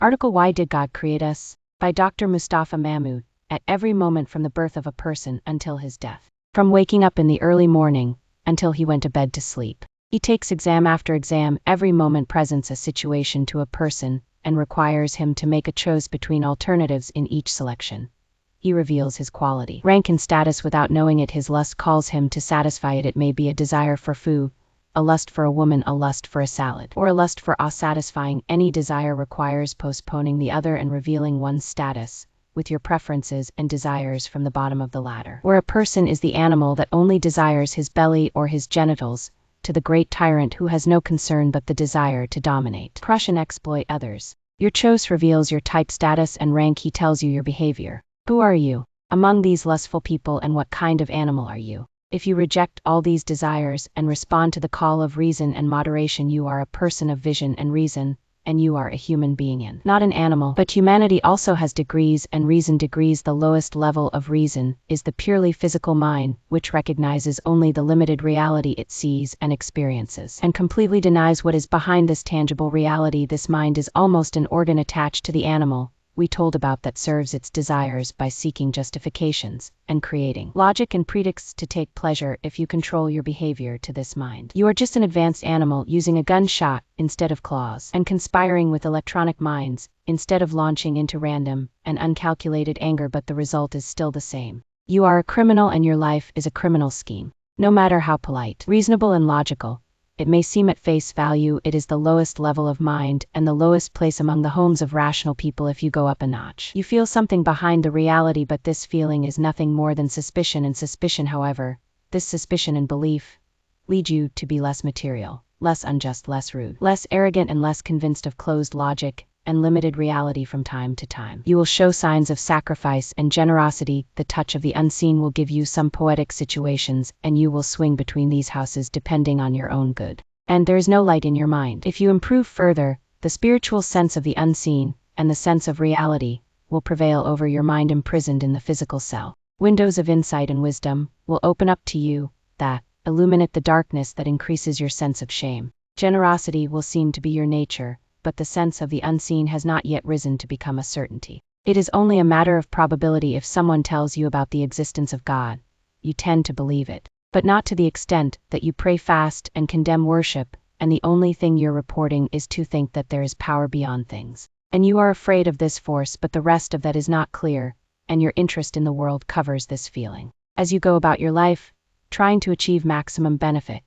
Article Why Did God Create Us? By Dr. Mustafa Mahmoud. At every moment from the birth of a person until his death. From waking up in the early morning until he went to bed to sleep. He takes exam after exam. Every moment presents a situation to a person and requires him to make a choice between alternatives in each selection. He reveals his quality, rank and status without knowing it. His lust calls him to satisfy it. It may be a desire for food, a lust for a woman, a lust for a salad, or a lust for satisfying. Any desire requires postponing the other and revealing one's status, with your preferences and desires from the bottom of the ladder. Where a person is the animal that only desires his belly or his genitals, to the great tyrant who has no concern but the desire to dominate, crush and exploit others. Your choice reveals your type, status and rank. He tells you your behavior. Who are you among these lustful people, and what kind of animal are you? If you reject all these desires and respond to the call of reason and moderation, you are a person of vision and reason, and you are a human being, not an animal. But humanity also has degrees and reason degrees. The lowest level of reason is the purely physical mind, which recognizes only the limited reality it sees and experiences, and completely denies what is behind this tangible reality. This mind is almost an organ attached to the animal we told about that serves its desires by seeking justifications and creating logic and predicts to take pleasure. If you control your behavior to this mind, you are just an advanced animal using a gunshot instead of claws, and conspiring with electronic minds instead of launching into random and uncalculated anger. But the result is still the same. You are a criminal, and your life is a criminal scheme. No matter how polite, reasonable and logical it may seem at face value, it is the lowest level of mind and the lowest place among the homes of rational people. If you go up a notch, you feel something behind the reality, but this feeling is nothing more than suspicion. And suspicion, however, this suspicion and belief lead you to be less material, less unjust, less rude, less arrogant, and less convinced of closed logic and limited reality. From time to time, you will show signs of sacrifice and generosity. The touch of the unseen will give you some poetic situations, and you will swing between these houses depending on your own good. And there is no light in your mind. If you improve further, the spiritual sense of the unseen and the sense of reality will prevail over your mind imprisoned in the physical cell. Windows of insight and wisdom will open up to you that illuminate the darkness that increases your sense of shame. Generosity will seem to be your nature, but the sense of the unseen has not yet risen to become a certainty. It is only a matter of probability. If someone tells you about the existence of God, you tend to believe it, but not to the extent that you pray, fast, and condemn worship, and the only thing you're reporting is to think that there is power beyond things. And you are afraid of this force, but the rest of that is not clear, and your interest in the world covers this feeling. As you go about your life, trying to achieve maximum benefit,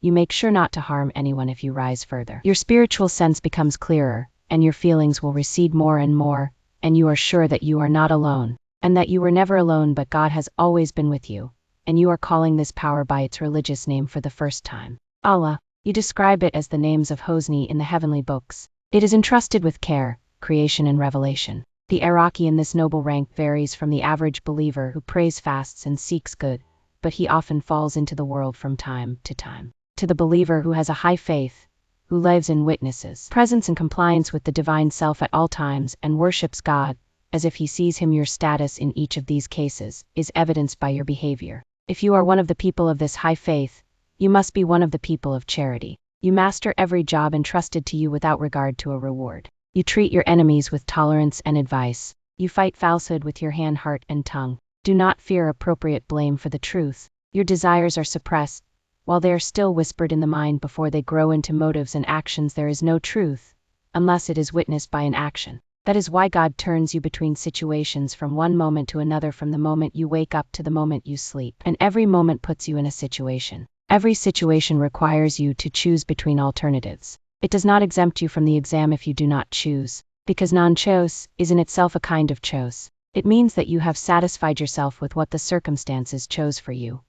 you make sure not to harm anyone. If you rise further, your spiritual sense becomes clearer, and your feelings will recede more and more, and you are sure that you are not alone, and that you were never alone, but God has always been with you, and you are calling this power by its religious name for the first time. Allah. You describe it as the names of Hosni in the heavenly books. It is entrusted with care, creation and revelation. The hierarchy in this noble rank varies from the average believer who prays, fasts and seeks good, but he often falls into the world from time to time. To the believer who has a high faith, who lives in witnesses, presence and compliance with the divine self at all times, and worships God as if he sees him, your status in each of these cases is evidenced by your behavior. If you are one of the people of this high faith, you must be one of the people of charity. You master every job entrusted to you without regard to a reward. You treat your enemies with tolerance and advice. You fight falsehood with your hand, heart, and tongue. Do not fear appropriate blame for the truth. Your desires are suppressed, while they are still whispered in the mind before they grow into motives and actions. There is no truth, unless it is witnessed by an action. That is why God turns you between situations from one moment to another, from the moment you wake up to the moment you sleep. And every moment puts you in a situation. Every situation requires you to choose between alternatives. It does not exempt you from the exam if you do not choose, because non-choice is in itself a kind of choice. It means that you have satisfied yourself with what the circumstances chose for you,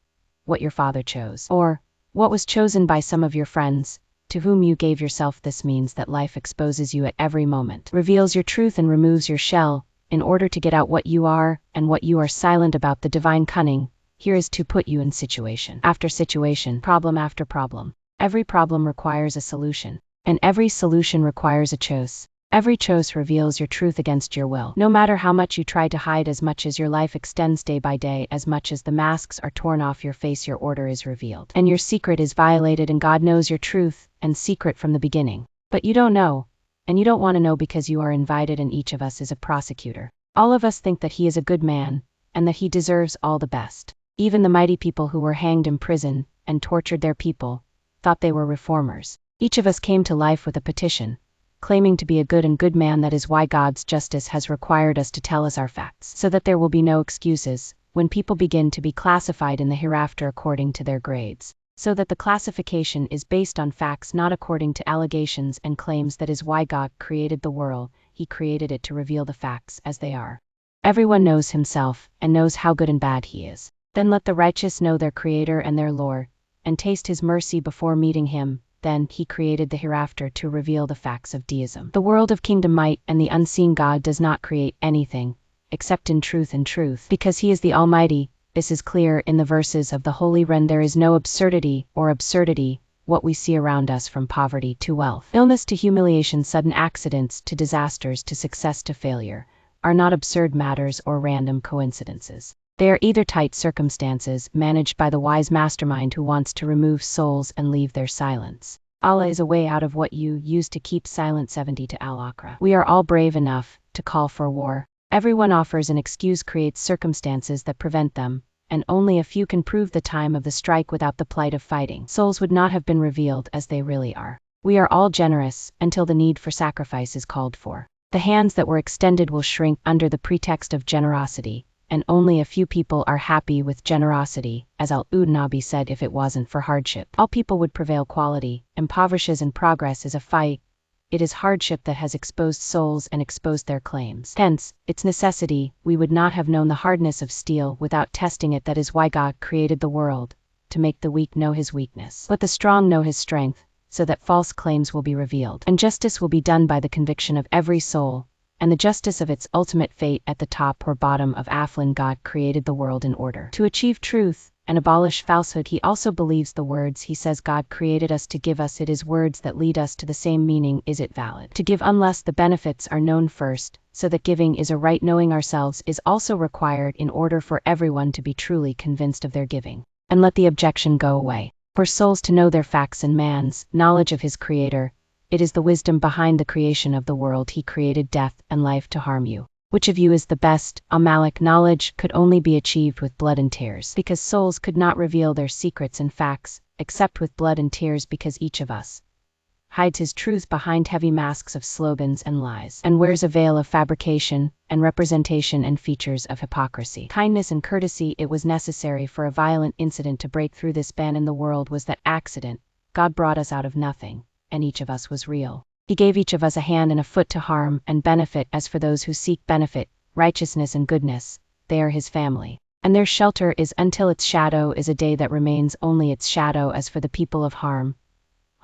what your father chose, or what was chosen by some of your friends, to whom you gave yourself. This means that life exposes you at every moment, reveals your truth and removes your shell, in order to get out what you are and what you are silent about. The divine cunning here is to put you in situation after situation, problem after problem. Every problem requires a solution, and every solution requires a choice. Every choice reveals your truth against your will. No matter how much you try to hide, as much as your life extends day by day, as much as the masks are torn off your face, your order is revealed, and your secret is violated. And God knows your truth and secret from the beginning. But you don't know, and you don't want to know because you are invited and each of us is a prosecutor. All of us think that he is a good man, and that he deserves all the best. Even the mighty people who were hanged in prison and tortured their people thought they were reformers. Each of us came to life with a petition, claiming to be a good man. That is why God's justice has required us to tell us our facts, so that there will be no excuses when people begin to be classified in the hereafter according to their grades. So that the classification is based on facts, not according to allegations and claims. That is why God created the world. He created it to reveal the facts as they are. Everyone knows himself and knows how good and bad he is. Then let the righteous know their Creator and their Lord, and taste his mercy before meeting him. Then he created the hereafter to reveal the facts of deism. The world of kingdom might and the unseen God does not create anything, except in truth and truth, because he is the Almighty. This is clear in the verses of the Holy Wren. There is no absurdity or absurdity, what we see around us, from poverty to wealth, illness to humiliation, sudden accidents to disasters, to success to failure, are not absurd matters or random coincidences. They are either tight circumstances managed by the wise mastermind who wants to remove souls and leave their silence. Allah is a way out of what you used to keep silent. 70 to Al-Aqra. We are all brave enough to call for war. Everyone offers an excuse, creates circumstances that prevent them, and only a few can prove the time of the strike without the plight of fighting. Souls would not have been revealed as they really are. We are all generous until the need for sacrifice is called for. The hands that were extended will shrink under the pretext of generosity, and only a few people are happy with generosity. As Al-Udnabi said, if it wasn't for hardship, all people would prevail. Quality impoverishes and progress is a fight. It is hardship that has exposed souls and exposed their claims. Hence, its necessity. We would not have known the hardness of steel without testing it. That is why God created the world, to make the weak know his weakness. Let the strong know his strength, so that false claims will be revealed. And justice will be done by the conviction of every soul, and the justice of its ultimate fate at the top or bottom of Aflin. God created the world in order to achieve truth and abolish falsehood. He also believes the words he says. God created us to give us. It is words that lead us to the same meaning. Is it valid to give unless the benefits are known first? So that giving is a right. Knowing ourselves is also required in order for everyone to be truly convinced of their giving. And let the objection go away. For souls to know their facts and man's knowledge of his Creator, it is the wisdom behind the creation of the world. He created death and life to harm you. Which of you is the best? Al-Malik. Knowledge could only be achieved with blood and tears, because souls could not reveal their secrets and facts, except with blood and tears, because each of us hides his truth behind heavy masks of slogans and lies, and wears a veil of fabrication and representation and features of hypocrisy. Kindness and courtesy. It was necessary for a violent incident to break through this ban in the world. Was that accident? God brought us out of nothing, and each of us was real. He gave each of us a hand and a foot to harm and benefit. As for those who seek benefit, righteousness and goodness, they are his family. And their shelter is until its shadow is a day that remains only its shadow. As for the people of harm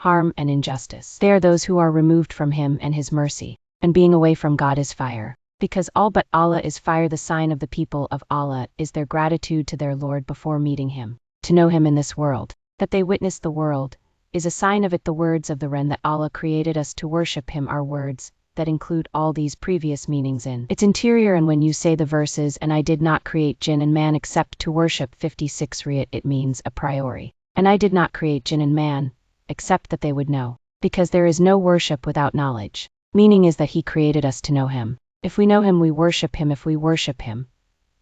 and injustice, they are those who are removed from him and his mercy. And being away from God is fire, because all but Allah is fire. The sign of the people of Allah is their gratitude to their Lord before meeting him. To know him in this world, that they witness the world, is a sign of it. The words of the Wren that Allah created us to worship him are words that include all these previous meanings in its interior. And when you say the verses, and I did not create jinn and man except to worship 56 Riyat, it means a priori. And I did not create jinn and man, except that they would know, because there is no worship without knowledge. Meaning is that he created us to know him. If we know him, we worship him. If we worship him,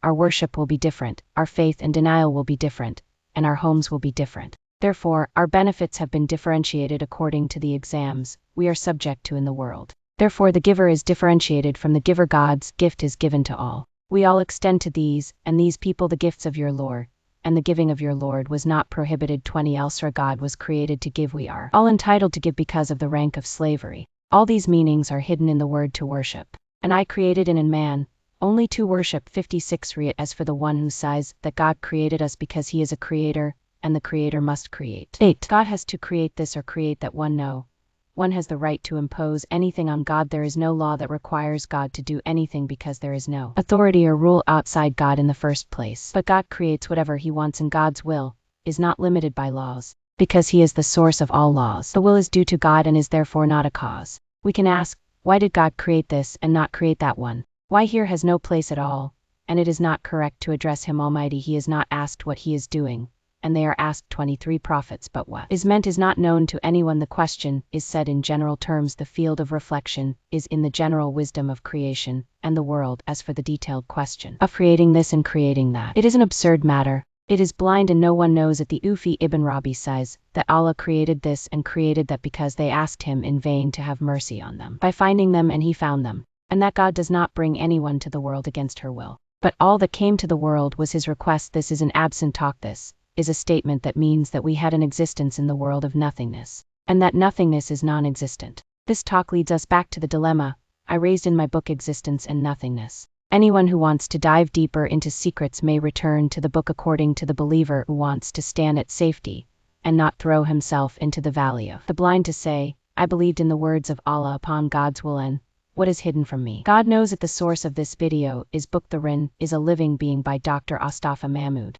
our worship will be different, our faith and denial will be different, and our homes will be different. Therefore, our benefits have been differentiated according to the exams we are subject to in the world. Therefore, the giver is differentiated from the giver. God's gift is given to all. We all extend to these and these people the gifts of your Lord, and the giving of your Lord was not prohibited. 20 Elsra. God was created to give. We are all entitled to give because of the rank of slavery. All these meanings are hidden in the word to worship. And I created in man only to worship. 56 Riyat. As for the one who says that God created us because he is a creator, and the creator must create. 8. God has to create this or create that one. No one has the right to impose anything on God. There is no law that requires God to do anything because there is no authority or rule outside God in the first place. But God creates whatever he wants, and God's will is not limited by laws, because he is the source of all laws. The will is due to God and is therefore not a cause. We can ask, why did God create this and not create that one? Why here has no place at all, and it is not correct to address him Almighty. He is not asked what he is doing, and they are asked 23 prophets, but what is meant is not known to anyone. The question is said in general terms. The field of reflection is in the general wisdom of creation and the world. As for the detailed question of creating this and creating that, it is an absurd matter. It is blind and no one knows it. The Ufi Ibn Rabi says that Allah created this and created that because they asked him in vain to have mercy on them by finding them, and he found them, and that God does not bring anyone to the world against her will, but all that came to the world was his request. This is an absent talk. This is a statement that means that we had an existence in the world of nothingness, and that nothingness is non-existent. This talk leads us back to the dilemma I raised in my book Existence and Nothingness. Anyone who wants to dive deeper into secrets may return to the book. According to the believer who wants to stand at safety and not throw himself into the valley of the blind, to say, I believed in the words of Allah upon God's will, and what is hidden from me, God knows it. The source of this video is book The Rin is a Living Being by Dr. Mustafa Mahmood.